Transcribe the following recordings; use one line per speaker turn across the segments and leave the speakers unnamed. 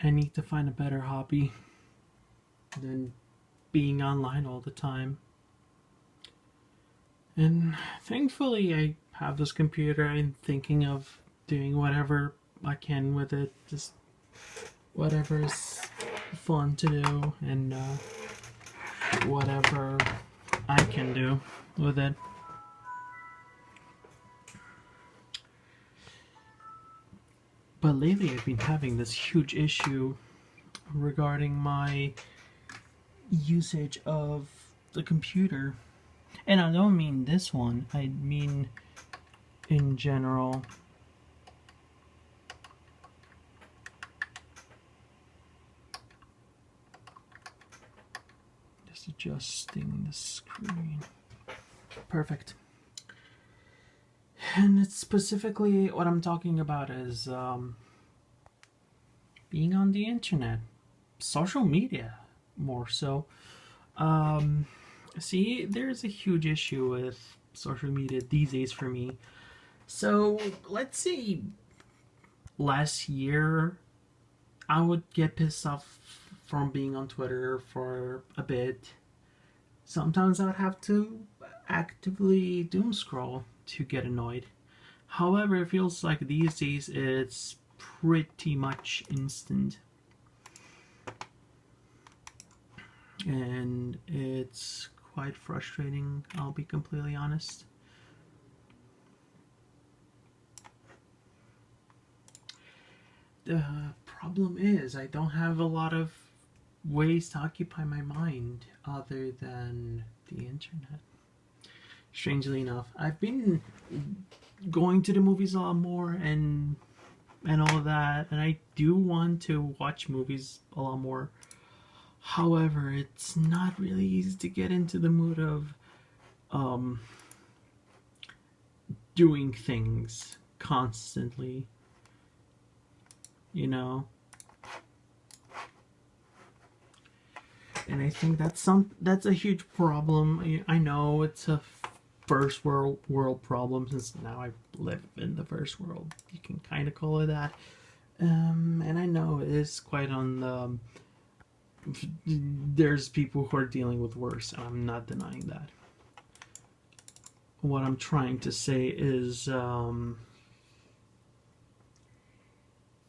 I need to find a better hobby than being online all the time. And thankfully, I have this computer. I'm thinking of doing whatever I can with it, just whatever is fun to do, and whatever I can do with it. But lately, I've been having this huge issue regarding my usage of the computer. And I don't mean this one, I mean in general. Just adjusting the screen. Perfect. And it's specifically what I'm talking about is being on the internet, social media more so. See, there's a huge issue with social media these days for me. So let's say last year I would get pissed off from being on Twitter for a bit. Sometimes I would have to actively doom scroll to get annoyed. However, it feels like these days it's pretty much instant. And it's quite frustrating, I'll be completely honest. The problem is, I don't have a lot of ways to occupy my mind other than the internet. Strangely enough, I've been going to the movies a lot more and all of that, and I do want to watch movies a lot more. However, it's not really easy to get into the mood of um, doing things constantly, you know. And I think that's a huge problem. I know it's a first world problem, since now I live in the first world. You can kind of call it that. And I know it is quite on the. There's people who are dealing with worse, and I'm not denying that. What I'm trying to say is,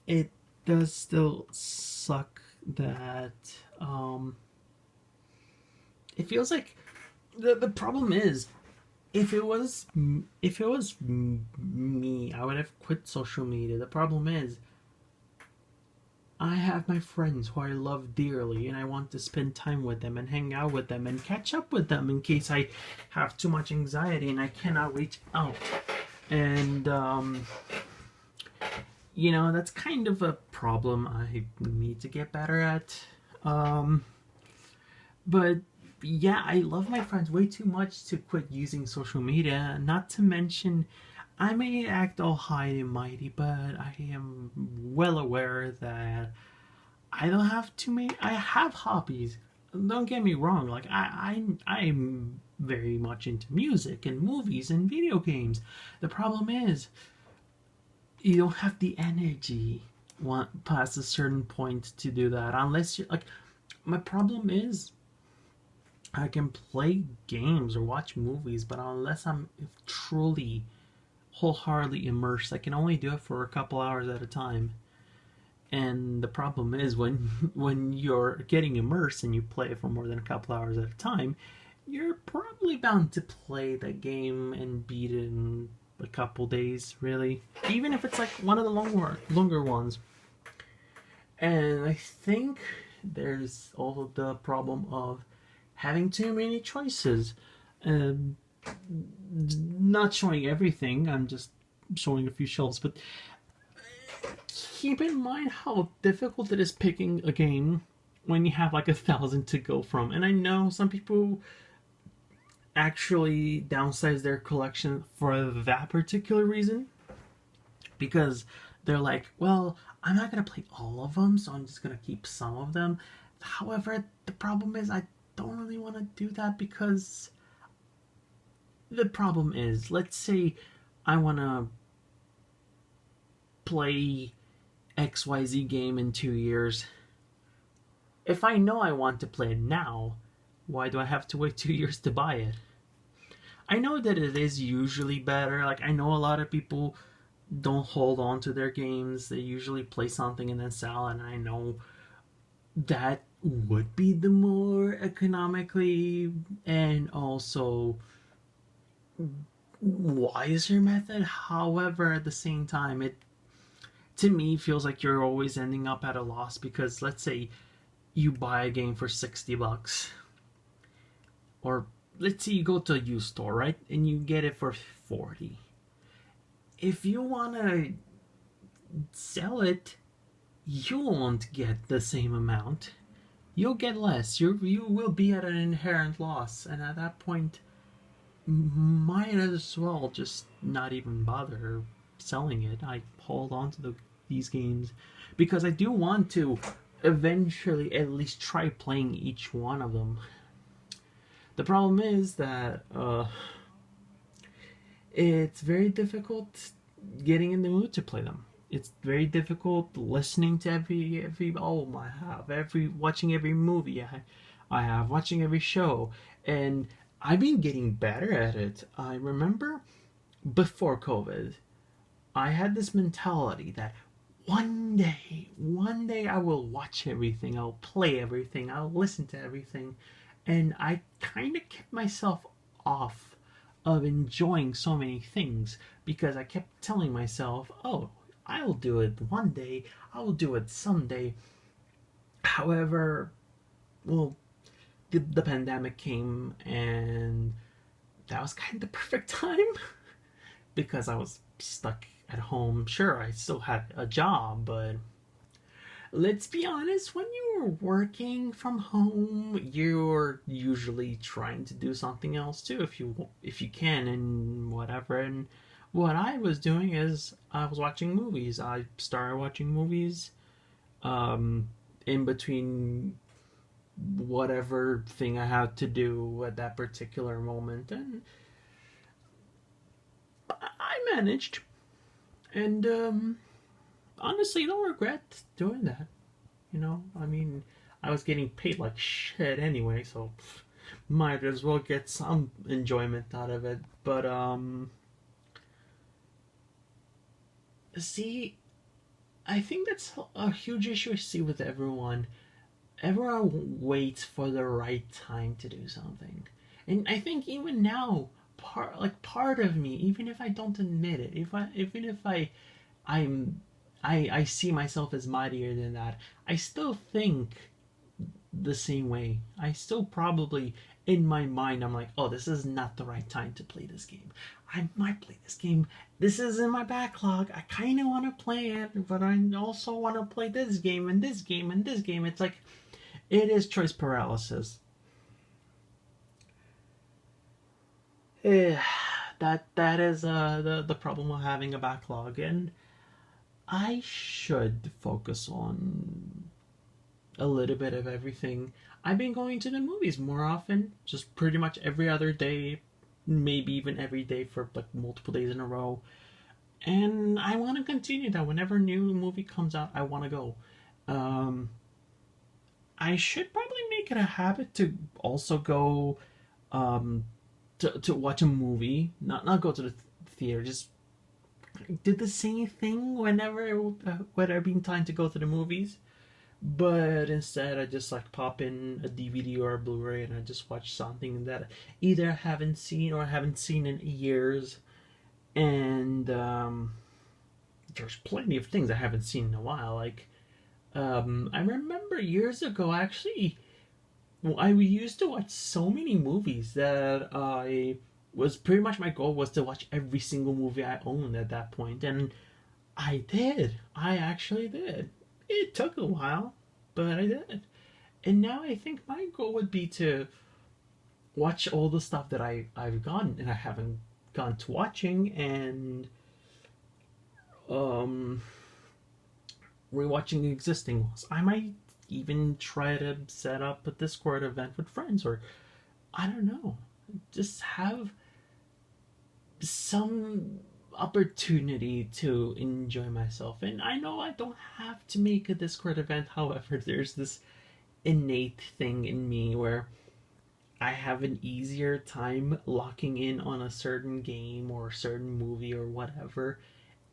it does still suck that it feels like the problem is, if it was me, I would have quit social media. The problem is, I have my friends who I love dearly, and I want to spend time with them and hang out with them and catch up with them in case I have too much anxiety and I cannot reach out. And that's kind of a problem I need to get better at. But yeah, I love my friends way too much to quit using social media. Not to mention, I may act all high and mighty, but I am well aware that I don't have too many. I have hobbies. Don't get me wrong. Like I'm very much into music and movies and video games. The problem is, you don't have the energy past a certain point to do that, unless you're like. My problem is, I can play games or watch movies, but unless I'm truly wholeheartedly immersed, I can only do it for a couple hours at a time. And the problem is, when you're getting immersed and you play it for more than a couple hours at a time, you're probably bound to play that game and beat it in a couple days, really. Even if it's like one of the longer ones. And I think there's also the problem of having too many choices. Um, Not showing everything, I'm just showing a few shelves, but keep in mind how difficult it is picking a game when you have like 1,000 to go from. And I know some people actually downsize their collection for that particular reason, because they're like, well, I'm not gonna play all of them, so I'm just gonna keep some of them. However, the problem is, I don't really want to do that, because the problem is, let's say I want to play XYZ game in 2 years. If I know I want to play it now, why do I have to wait 2 years to buy it? I know that it is usually better. Like, I know a lot of people don't hold on to their games. They usually play something and then sell, and I know that would be the more economically and also wiser method. However, at the same time, it to me feels like you're always ending up at a loss because let's say you buy a game for $60, or let's say you go to a used store, right, and you get it for 40. If you want to sell it, you won't get the same amount. You'll get less. You will be at an inherent loss, and at that point, might as well just not even bother selling it. I hold on to these games because I do want to eventually at least try playing each one of them. The problem is that it's very difficult getting in the mood to play them. It's very difficult listening to every watching every movie I have, watching every show, and I've been getting better at it. I remember before COVID, I had this mentality that one day I will watch everything, I'll play everything, I'll listen to everything, and I kind of kept myself off of enjoying so many things because I kept telling myself, oh, I'll do it one day, I'll do it someday. However, well, the pandemic came and that was kind of the perfect time because I was stuck at home. Sure, I still had a job, but let's be honest, when you're working from home, you're usually trying to do something else too if you can and whatever. And what I was doing is I was watching movies. I started watching movies in between whatever thing I had to do at that particular moment, and I managed. And honestly, don't regret doing that. I mean, I was getting paid like shit anyway, so might as well get some enjoyment out of it. But see, I think that's a huge issue I see with everyone. Everyone waits for the right time to do something, and I think even now, part of me, even if I don't admit it, even if I'm I see myself as mightier than that, I still think the same way. I still probably, in my mind, I'm like, oh, this is not the right time to play this game. I might play this game. This is in my backlog. I kind of want to play it, but I also want to play this game and this game and this game. It's like, it is choice paralysis. That is the problem of having a backlog, and I should focus on a little bit of everything. I've been going to the movies more often, just pretty much every other day, maybe even every day for like multiple days in a row. And I want to continue that. Whenever a new movie comes out, I want to go. Um, I should probably make it a habit to also go um, to watch a movie, not go to the theater. Just did the same thing whenever being time to go to the movies. But instead, I just like pop in a DVD or a Blu-ray, and I just watch something that either I haven't seen or I haven't seen in years. And there's plenty of things I haven't seen in a while. Like I remember years ago, actually, I used to watch so many movies that I was pretty much my goal was to watch every single movie I owned at that point, and I did. I actually did. It took a while, but I did. And now I think my goal would be to watch all the stuff that I've gotten and I haven't gone to watching, and um rewatching existing ones. I might even try to set up a Discord event with friends, or I don't know, just have some. opportunity to enjoy myself. And I know I don't have to make a Discord event. However, there's this innate thing in me where I have an easier time locking in on a certain game or a certain movie or whatever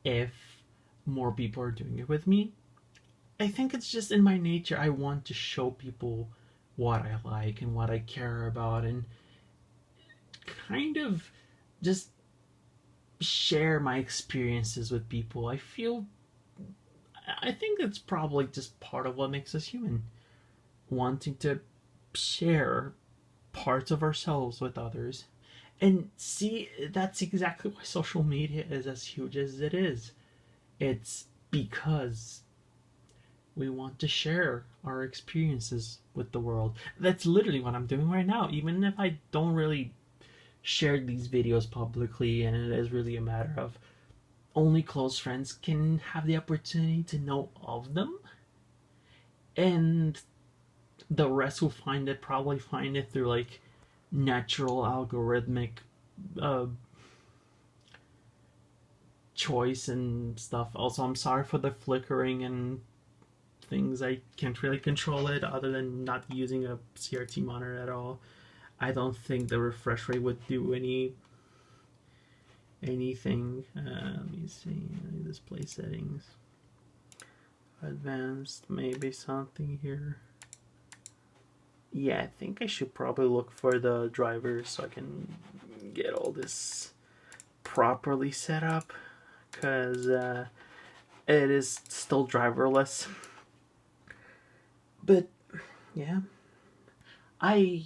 if more people are doing it with me. I think it's just in my nature. I want to show people what I like and what I care about, and kind of just share my experiences with people. I think it's probably just part of what makes us human, wanting to share parts of ourselves with others. And see, that's exactly why social media is as huge as it is. It's because we want to share our experiences with the world. That's literally what I'm doing right now. Even if I don't really share these videos publicly, and it is really a matter of only close friends can have the opportunity to know of them, and the rest who find it probably find it through like natural algorithmic uh, choice and stuff. Also, I'm sorry for the flickering and things. I can't really control it other than not using a CRT monitor at all. I don't think the refresh rate would do anything. Let me see. Display settings. Advanced, maybe something here. Yeah, I think I should probably look for the drivers so I can get all this properly set up, because it is still driverless. But yeah, I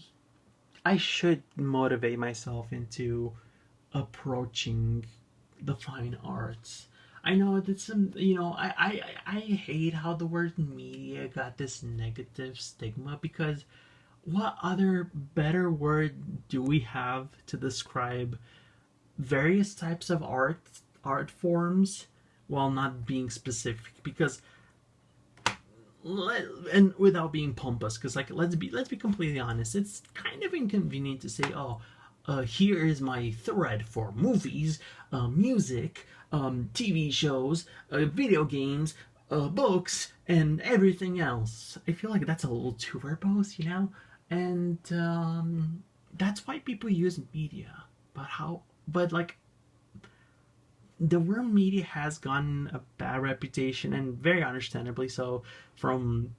I should motivate myself into approaching the fine arts. I know that some, I hate how the word media got this negative stigma, because what other better word do we have to describe various types of art forms while not being specific? Because and without being pompous, because like let's be completely honest, it's kind of inconvenient to say, oh, here is my thread for movies, music, TV shows, video games, books, and everything else. I feel like that's a little too verbose, and that's why people use media. But like, the word media has gotten a bad reputation, and very understandably so, from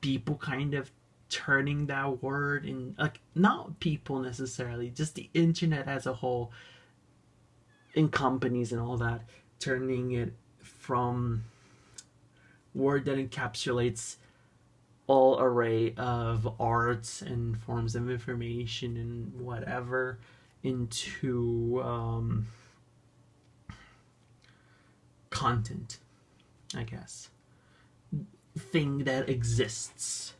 people kind of turning that word in, like, not people necessarily, just the internet as a whole, in companies and all that, turning it from word that encapsulates all array of arts and forms of information and whatever into content, I guess, thing that exists.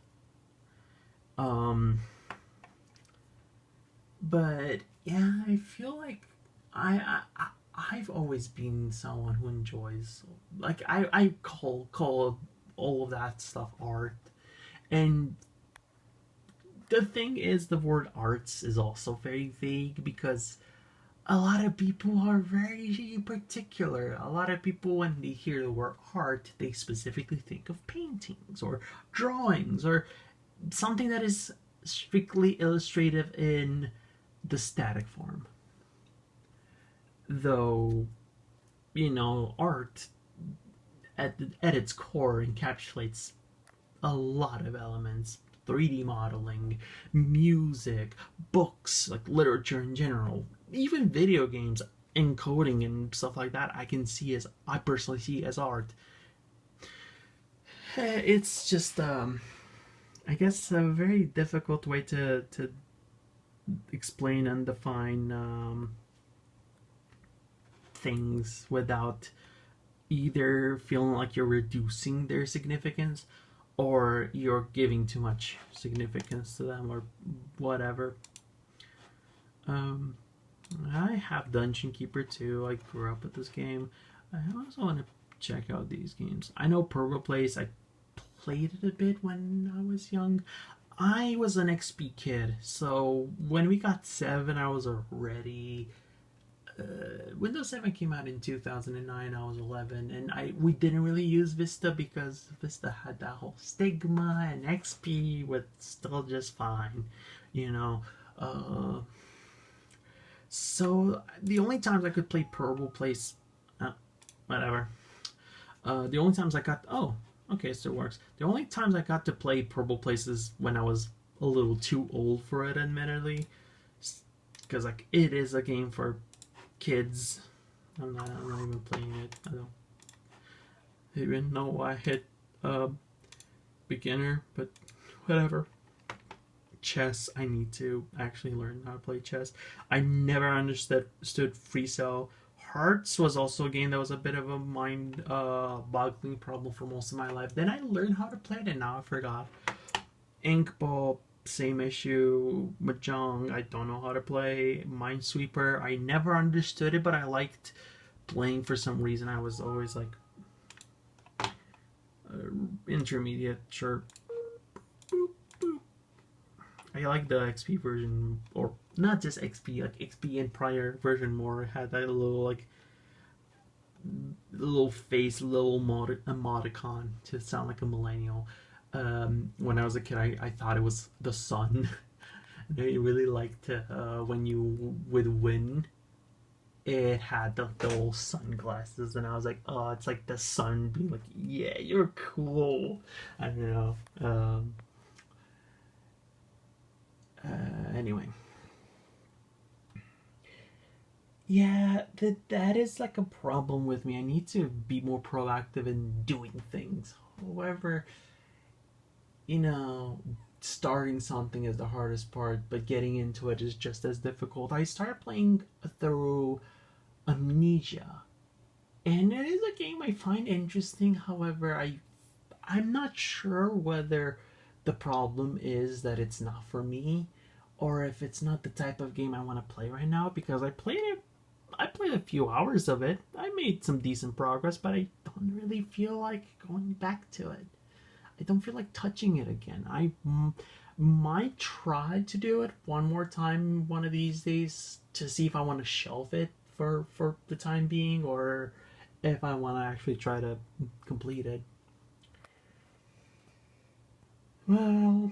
But yeah, I feel like I've always been someone who enjoys, like, I call all of that stuff art. And the thing is, the word arts is also very vague, because a lot of people are very particular. A lot of people, when they hear the word art, they specifically think of paintings or drawings or something that is strictly illustrative in the static form. Though, art at its core encapsulates a lot of elements: 3D modeling, music, books, like literature in general, even video games, encoding and stuff like that. I personally see as art. It's just, I guess, a very difficult way to explain and define things without either feeling like you're reducing their significance or you're giving too much significance to them or whatever. I have Dungeon Keeper too. I grew up with this game. I also want to check out these games. I know Purple Place. I played it a bit when I was young. I was an XP kid, so when we got 7, I was already Windows 7 came out in 2009. I was 11, and we didn't really use Vista because Vista had that whole stigma, and XP was still just fine, you know. Uh, so the only times I could play Purple Place, whatever. The only times I got okay, so it works. The only times I got to play Purple Places when I was a little too old for it, admittedly, because like it is a game for kids. I'm not even playing it. I don't even know why I hit beginner, but whatever. Chess, I need to actually learn how to play chess. I never understood Free Cell. Hearts was also a game that was a bit of a mind boggling problem for most of my life. Then I learned how to play it and now I forgot. Inkball, same issue. Mahjong, I don't know how to play. Minesweeper, I never understood it, but I liked playing for some reason. I was always like intermediate, sure. I like the XP version, or not just XP, like XP and prior version more. It had that little like little face, little emoticon to sound like a millennial. When I was a kid, I thought it was the sun. I really liked when you would win. It had the little sunglasses, and I was like, oh, it's like the sun being like, yeah, you're cool. I don't know. Anyway, yeah, that is like a problem with me. I need to be more proactive in doing things. However, you know, starting something is the hardest part, but getting into it is just as difficult. I started playing through Amnesia, and it is a game I find interesting. However, I'm not sure whether the problem is that it's not for me or if it's not the type of game I want to play right now, because I played a few hours of it. I made some decent progress, but I don't really feel like going back to it. I don't feel like touching it again. I might try to do it one more time one of these days to see if I want to shelve it for the time being, or if I want to actually try to complete it. Well,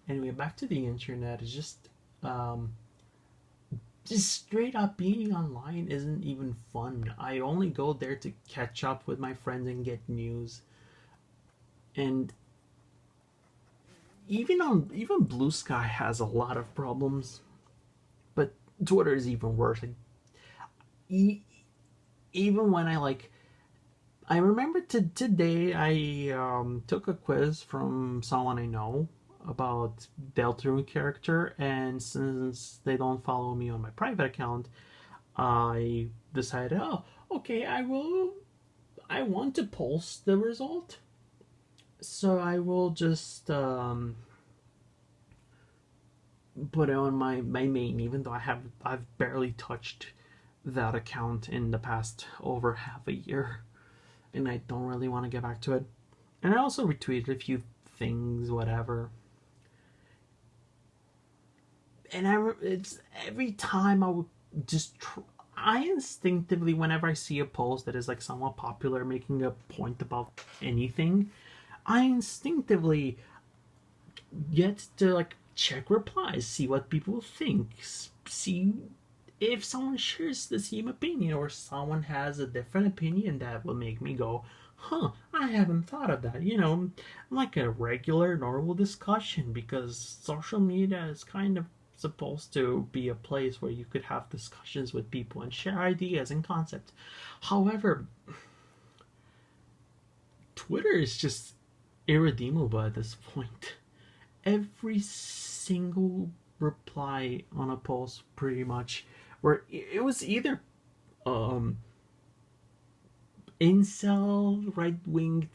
anyway, back to the internet. It's just straight up being online isn't even fun. I only go there to catch up with my friends and get news. And even Blue Sky has a lot of problems, but Twitter is even worse. Like, even when I remember today I took a quiz from someone I know about Deltarune character, and since they don't follow me on my private account, I decided, oh, okay, I want to post the result, so I will just put it on my main, even though I've barely touched that account in the past over half a year, and I don't really want to get back to it. And I also retweeted a few things, whatever. And it's every time I would just I instinctively, whenever I see a post that is like somewhat popular, making a point about anything, I instinctively get to like check replies, see what people think, see if someone shares the same opinion or someone has a different opinion that will make me go, huh, I haven't thought of that. Like a regular, normal discussion, because social media is kind of supposed to be a place where you could have discussions with people and share ideas and concepts. However, Twitter is just irredeemable at this point. Every single reply on a post, pretty much, where it was either incel right-winged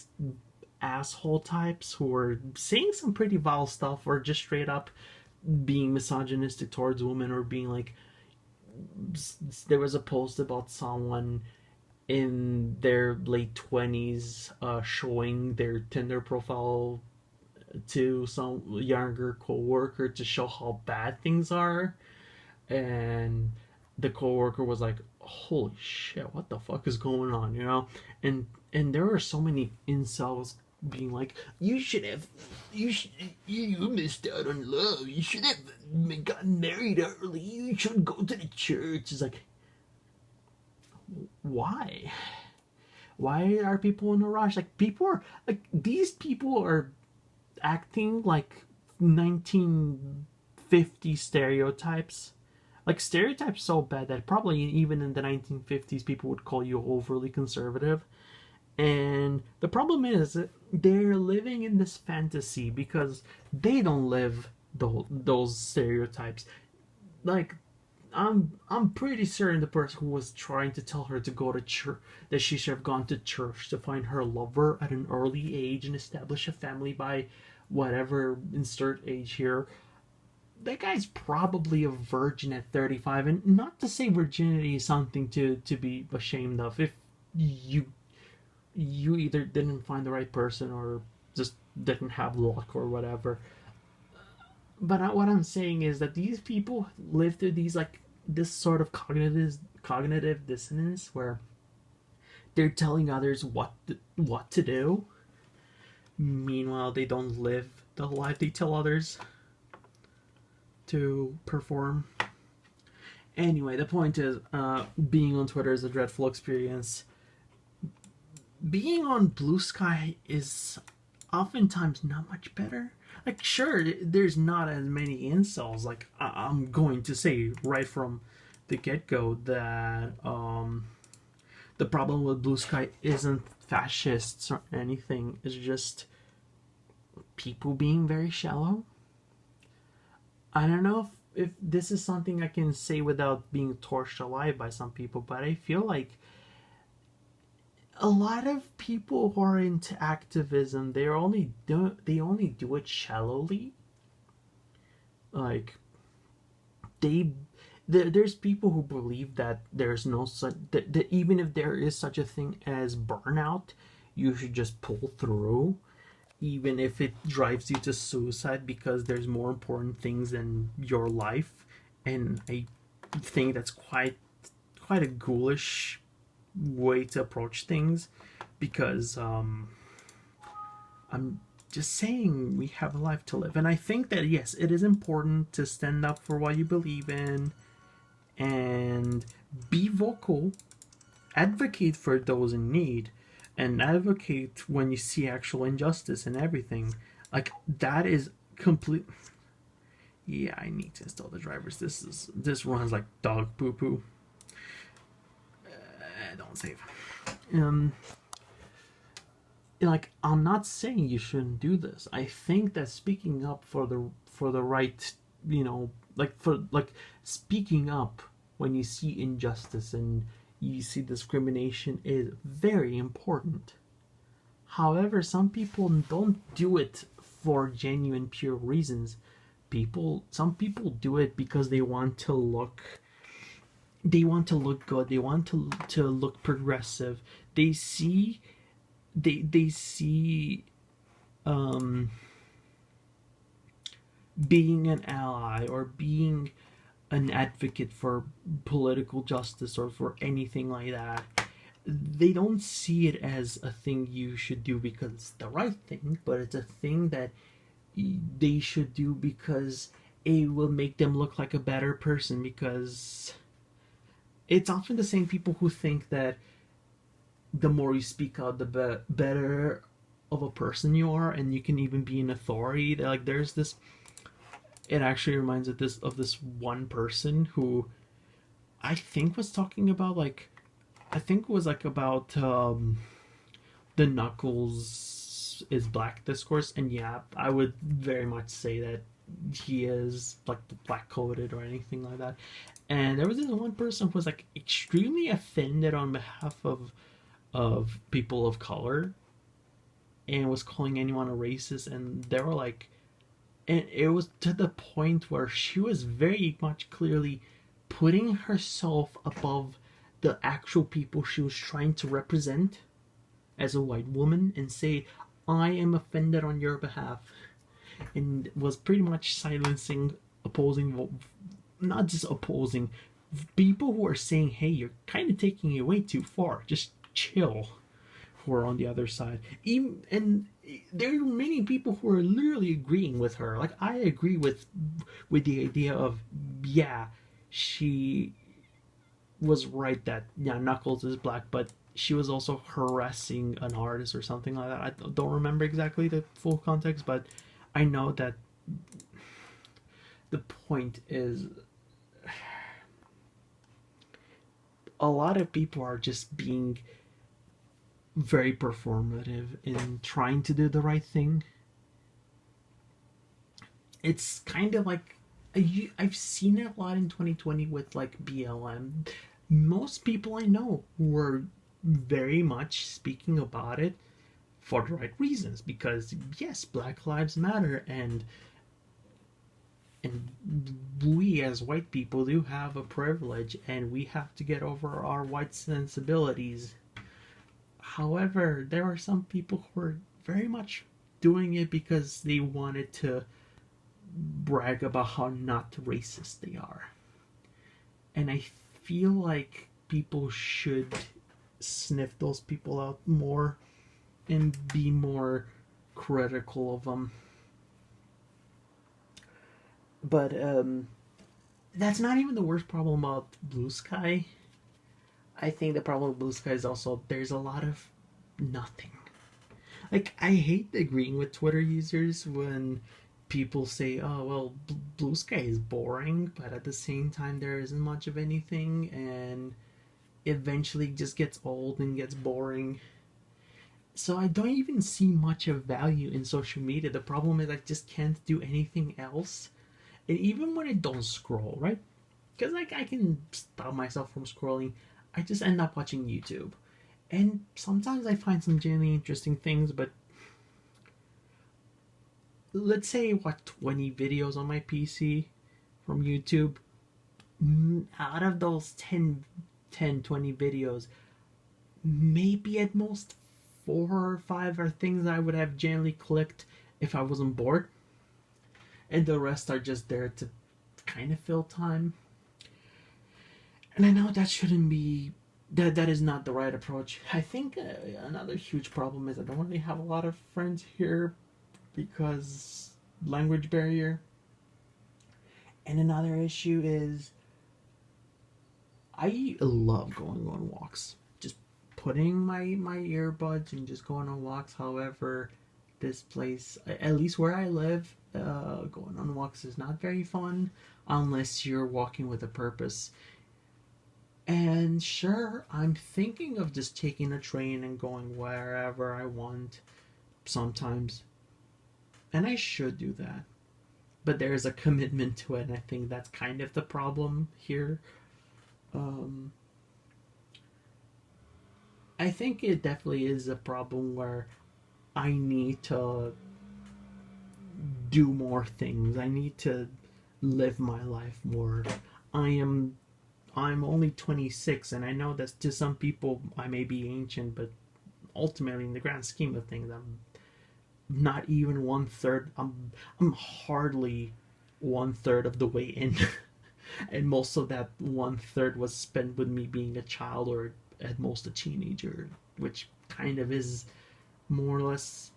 asshole types who were saying some pretty vile stuff, or just straight up being misogynistic towards women, or being like, there was a post about someone in their late 20s showing their Tinder profile to some younger coworker to show how bad things are. and the coworker was like, "Holy shit, what the fuck is going on?" You know, and there are so many incels being like, "You should have, you should, you missed out on love. You should have gotten married early. You should go to the church." It's like, why? Why are people in a rush? Like people are like these people are acting like 1950 stereotypes. Like stereotypes so bad that probably even in the 1950s people would call you overly conservative. And the problem is that they're living in this fantasy because they don't live those stereotypes. Like I'm pretty certain the person who was trying to tell her to go to church, that she should have gone to church to find her lover at an early age and establish a family by whatever insert age here, that guy's probably a virgin at 35. And not to say virginity is something to be ashamed of. If you you either didn't find the right person or just didn't have luck or whatever. But what I'm saying is that these people live through these like this sort of cognitive dissonance where they're telling others what to do. Meanwhile, they don't live the life they tell others to perform. Anyway, the point is, being on Twitter is a dreadful experience. Being on Blue Sky is oftentimes not much better. Like, sure, there's not as many incels. Like, I'm going to say right from the get go that the problem with Blue Sky isn't fascists or anything. It's just people being very shallow. I don't know if this is something I can say without being torched alive by some people, but I feel like a lot of people who are into activism, they only do it shallowly. Like they there's people who believe that there's no such that even if there is such a thing as burnout, you should just pull through even if it drives you to suicide because there's more important things than your life. And I think that's quite a ghoulish way to approach things because I'm just saying we have a life to live. And I think that yes, it is important to stand up for what you believe in and be vocal, advocate for those in need, and advocate when you see actual injustice and everything. Like that is complete. Yeah, I need to install the drivers. This runs like dog poo poo. Don't save. Um, like I'm not saying you shouldn't do this. I think that speaking up for the right, like for like speaking up when you see injustice and you see discrimination is very important. However, some people don't do it for genuine pure reasons. Some people do it because they want to look good, they want to look progressive. They see um being an ally or being an advocate for political justice or for anything like that. They don't see it as a thing you should do because it's the right thing, but it's a thing that they should do because it will make them look like a better person. Because it's often the same people who think that the more you speak out, the better of a person you are, and you can even be an authority. Like there's this. It actually reminds of this one person who I think was talking about like I think it was like about the Knuckles is black discourse, and yeah, I would very much say that he is like black coded or anything like that. And there was this one person who was like extremely offended on behalf of people of color and was calling anyone a racist, and they were like, and it was to the point where she was very much clearly putting herself above the actual people she was trying to represent as a white woman and say, I am offended on your behalf, and was pretty much silencing opposing not just opposing, people who are saying, hey, you're kind of taking it way too far, just chill, who are on the other side. Even, and there are many people who are literally agreeing with her. Like, I agree with the idea of, yeah, she was right that, yeah, Knuckles is black, but she was also harassing an artist or something like that. I don't remember exactly the full context, but I know that the point is a lot of people are just being very performative in trying to do the right thing. It's kind of like I've seen it a lot in 2020 with like BLM. Most people I know were very much speaking about it for the right reasons, because yes, Black Lives Matter, and we as white people do have a privilege, and we have to get over our white sensibilities. However, there are some people who are very much doing it because they wanted to brag about how not racist they are. And I feel like people should sniff those people out more and be more critical of them. But that's not even the worst problem about Blue Sky. I think the problem with Blue Sky is also there's a lot of nothing. Like, I hate agreeing with Twitter users when people say, oh, well, Blue Sky is boring, but at the same time, there isn't much of anything, and eventually just gets old and gets boring. So I don't even see much of value in social media. The problem is I just can't do anything else. And even when I don't scroll, right? Because like I can stop myself from scrolling, I just end up watching YouTube. And sometimes I find some genuinely interesting things, but let's say I watch 20 videos on my PC from YouTube. Out of those 20 videos, maybe at most 4 or 5 are things I would have generally clicked if I wasn't bored. And the rest are just there to kind of fill time. And I know that shouldn't be that is not the right approach. I think another huge problem is I don't really have a lot of friends here because language barrier. And another issue is I love going on walks. Just putting my earbuds and just going on walks. However, this place, at least where I live, going on walks is not very fun unless you're walking with a purpose. And sure, I'm thinking of just taking a train and going wherever I want sometimes. And I should do that. But there's a commitment to it, and I think that's kind of the problem here. Um, I think it definitely is a problem where I need to do more things. I need to live my life more. I am I'm only 26, and I know that to some people I may be ancient, but ultimately, in the grand scheme of things, I'm not even one third. I'm hardly one third of the way in, and most of that one third was spent with me being a child or at most a teenager, which kind of is more or less.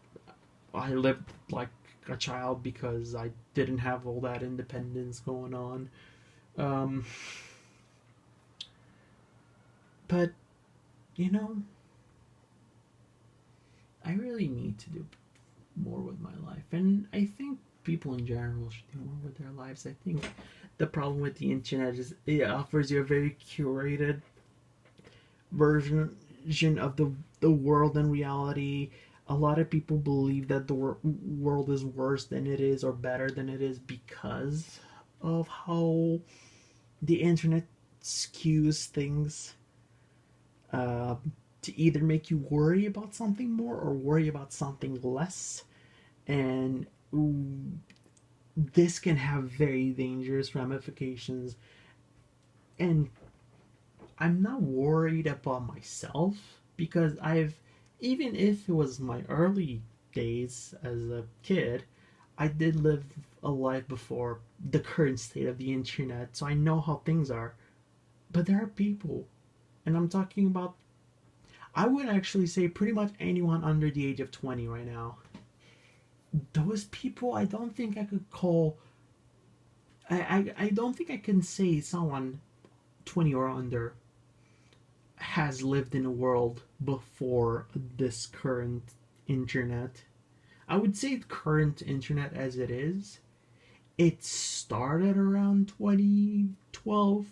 I lived like a child because I didn't have all that independence going on. Um, but you know, I really need to do more with my life, and I think people in general should do more with their lives. I think the problem with the internet is it offers you a very curated version of the world and reality. A lot of people believe that the world is worse than it is or better than it is because of how the internet skews things, uh, to either make you worry about something more or worry about something less. And this can have very dangerous ramifications. And I'm not worried about myself because even if it was my early days as a kid, I did live a life before the current state of the internet, so I know how things are. But there are people, and I'm talking about, I would actually say pretty much anyone under the age of 20 right now. Those people, I don't think I could call. I don't think I can say someone 20 or under has lived in a world before this current internet. I would say current internet as it is, it started around 2012,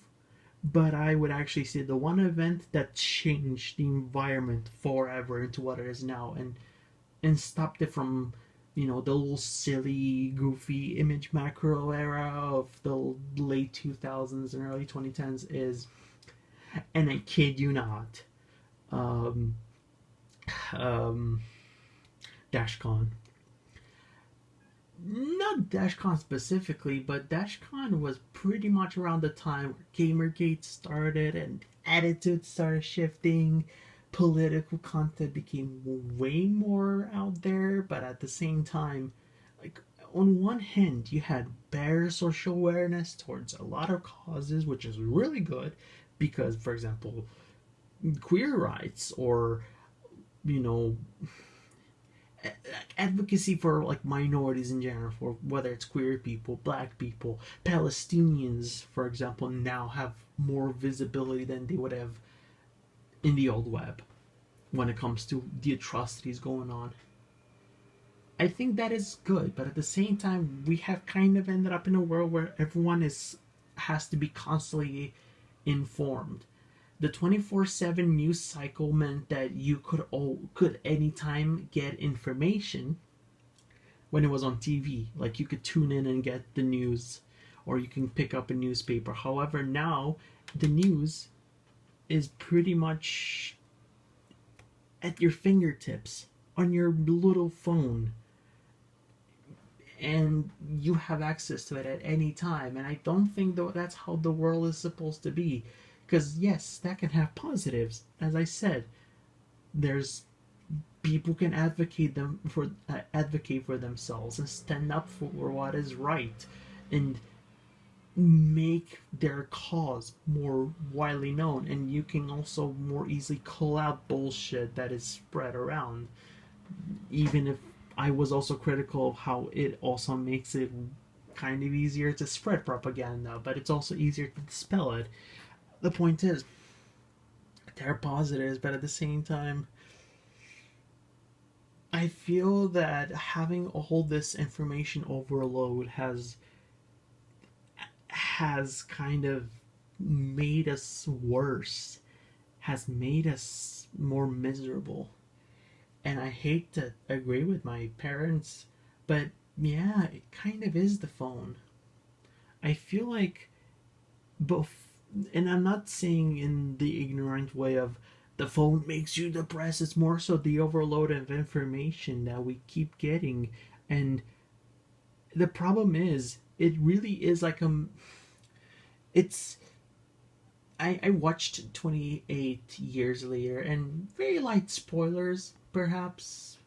but I would actually say the one event that changed the environment forever into what it is now, and stopped it from, the little silly, goofy image macro era of the late 2000s and early 2010s is, and I kid you not, um, um, DashCon. Not DashCon specifically, but DashCon was pretty much around the time where Gamergate started and attitudes started shifting. Political content became way more out there, but at the same time, like on one hand, you had bare social awareness towards a lot of causes, which is really good because, for example, queer rights or you know advocacy for like minorities in general, for whether it's queer people, black people, Palestinians, for example, now have more visibility than they would have in the old web when it comes to the atrocities going on. I think that is good, but at the same time, we have kind of ended up in a world where everyone is has to be constantly informed. The 24/7 news cycle meant that you could anytime get information when it was on TV. Like you could tune in and get the news, or you can pick up a newspaper. However, now the news is pretty much at your fingertips on your little phone, and you have access to it at any time. And I don't think that's how the world is supposed to be. Because yes, that can have positives. As I said, there's people can advocate for themselves and stand up for what is right, and make their cause more widely known. And you can also more easily call out bullshit that is spread around. Even if I was also critical of how it also makes it kind of easier to spread propaganda, but it's also easier to dispel it. The point is, there are positives, but at the same time, I feel that having all this information overload has kind of made us worse, has made us more miserable. And I hate to agree with my parents, but yeah, it kind of is the phone. I feel like both, and I'm not saying in the ignorant way of the phone makes you depressed. It's more so the overload of information that we keep getting. And the problem is, it really is like it's I watched 28 years later, and very light spoilers perhaps,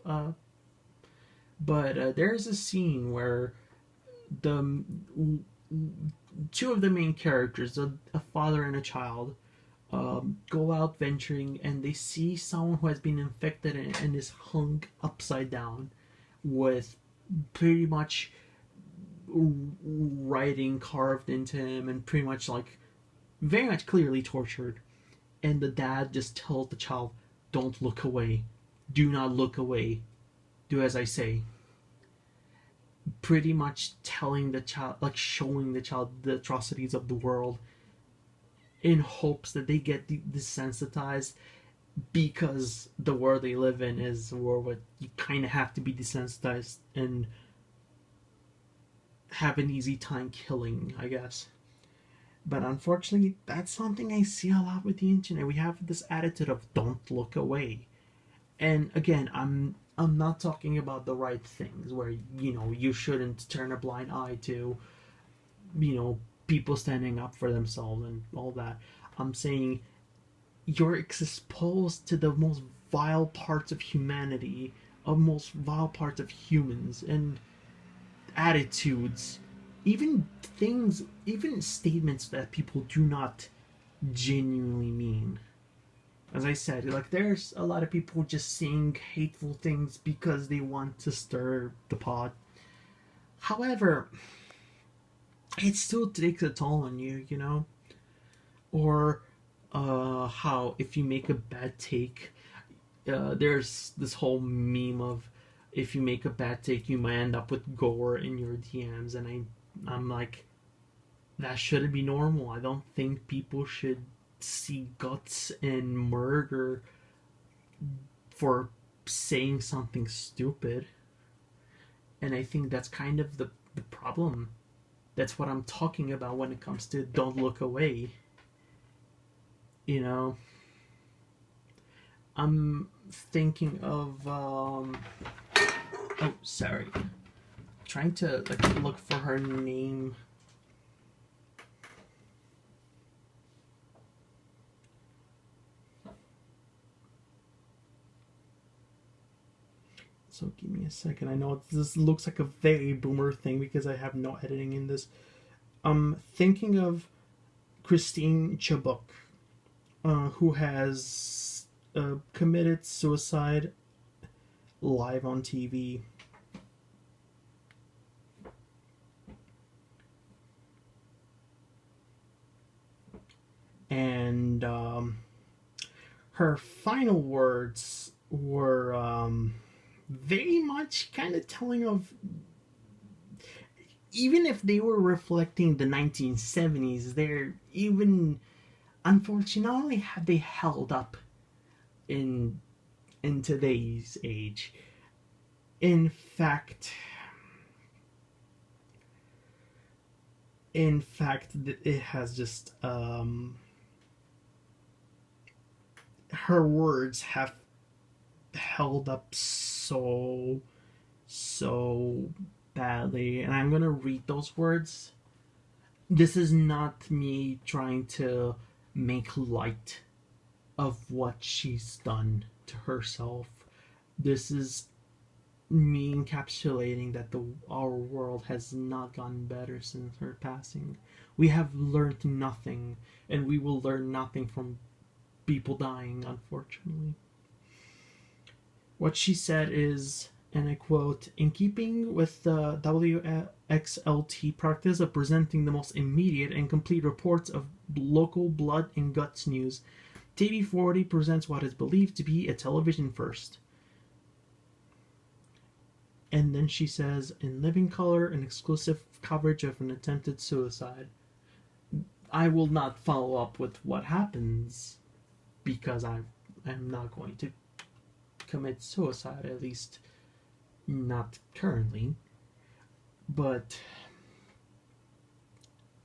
but there's a scene where the two of the main characters, a father and a child, go out venturing, and they see someone who has been infected and is hung upside down with pretty much writing carved into him, and pretty much like very much clearly tortured. And the dad just tells the child, "Don't look away. Do not look away. Do as I say." Pretty much telling the child, like showing the child the atrocities of the world, in hopes that they get desensitized, because the world they live in is a world where you kind of have to be desensitized and have an easy time killing, I guess. But unfortunately, that's something I see a lot with the internet. We have this attitude of "don't look away." And again, I'm not talking about the right things where you shouldn't turn a blind eye to people standing up for themselves and all that. I'm saying you're exposed to the most vile parts of humanity, of most vile parts of humans, and attitudes, even things, even statements that people do not genuinely mean. As I said, like there's a lot of people just saying hateful things because they want to stir the pot. However, it still takes a toll on you, you know? Or how if you make a bad take, there's this whole meme of if you make a bad take, you might end up with gore in your DMs, and I'm like, that shouldn't be normal. I don't think people should see guts and murder for saying something stupid. And I think that's kind of the problem. That's what I'm talking about when it comes to don't look away. You know, I'm thinking of oh, sorry, trying to like look for her name. So give me a second. I know this looks like a very boomer thing because I have no editing in this. I'm thinking of Christine Chubbuck, who has committed suicide live on TV. And her final words were very much kind of telling of, even if they were reflecting the 1970s, they're even, unfortunately, not only have they held up in today's age, in fact, it has just her words have held up so badly, and I'm gonna read those words. This is not me trying to make light of what she's done to herself. This is me encapsulating that our world has not gotten better since her passing. We have learned nothing, and we will learn nothing from people dying, unfortunately. What she said is, and I quote, "In keeping with the WXLT practice of presenting the most immediate and complete reports of local blood and guts news, TV40 presents what is believed to be a television first." And then she says, "In living color, an exclusive coverage of an attempted suicide." I will not follow up with what happens because I'm not going to commit suicide, at least not currently. But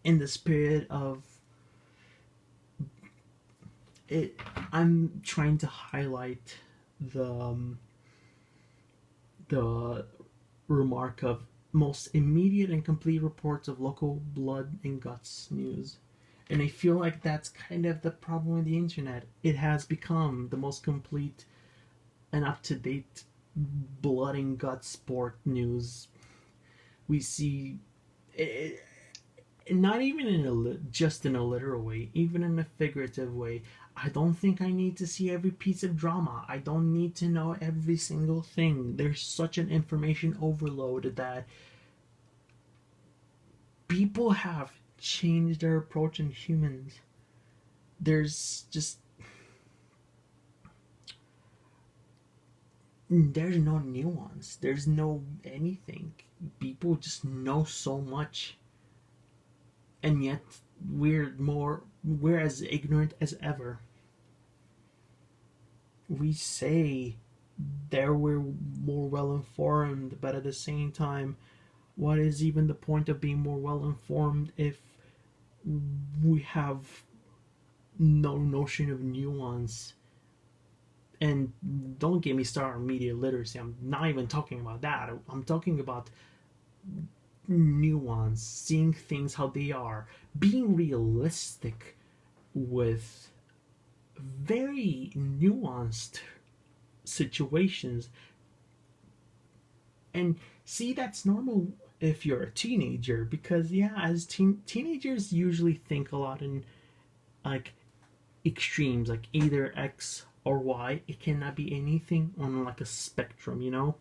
in the spirit of it, I'm trying to highlight the remark of most immediate and complete reports of local blood and guts news. And I feel like that's kind of the problem with the internet. It has become the most complete and up-to-date blood and guts sport news. We see it, not even just in a literal way, even in a figurative way. I don't think I need to see every piece of drama. I don't need to know every single thing. There's such an information overload that people have changed their approach in humans. There's no nuance. There's no anything. People just know so much, and yet we're as ignorant as ever. We say that we're more well informed, but at the same time, what is even the point of being more well informed if we have no notion of nuance? And don't get me started on media literacy. I'm not even talking about that. I'm talking about nuance, seeing things how they are, being realistic with very nuanced situations. And see, that's normal if you're a teenager, because yeah, as teenagers usually think a lot in like extremes, like either X or Y. It cannot be anything on like a spectrum, you know.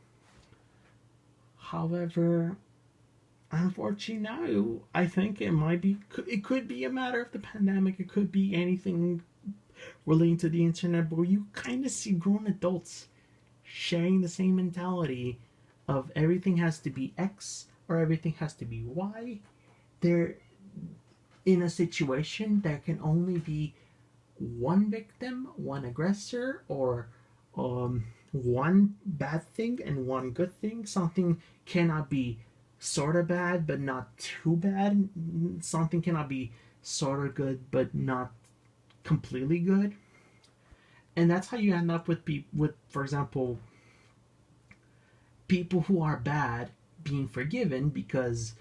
However, unfortunately now, I think it might be. It could be a matter of the pandemic. It could be anything relating to the internet, but you kind of see grown adults sharing the same mentality of everything has to be X or everything has to be Y. They're in a situation there can only be one victim, one aggressor, or one bad thing and one good thing. Something cannot be sort of bad but not too bad. Something cannot be sort of good but not completely good. And that's how you end up with with, for example, people who are bad being forgiven because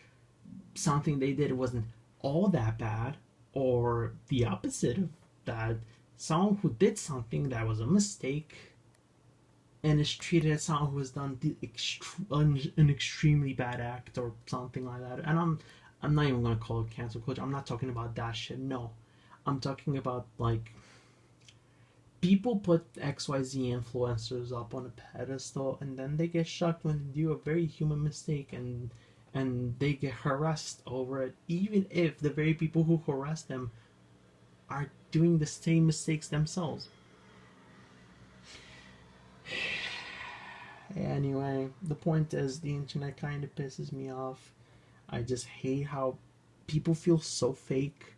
something they did wasn't all that bad, or the opposite of that, someone who did something that was a mistake and is treated as someone who has done an extremely bad act or something like that. And I'm not even gonna call it cancel culture. I'm not talking about that shit. No, I'm talking about like people put XYZ influencers up on a pedestal and then they get shocked when they do a very human mistake, and they get harassed over it, even if the very people who harass them are doing the same mistakes themselves. Anyway, the point is the internet kind of pisses me off. I just hate how people feel so fake.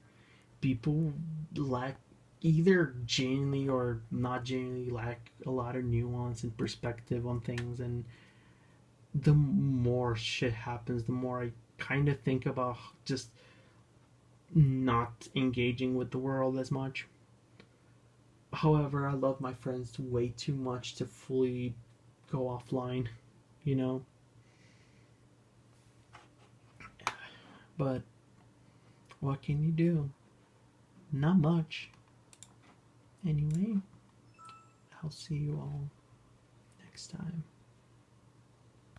People lack, either genuinely or not genuinely, lack a lot of nuance and perspective on things. And the more shit happens, the more I kind of think about just not engaging with the world as much. However, I love my friends way too much to fully go offline, you know? But what can you do? Not much. Anyway, I'll see you all next time.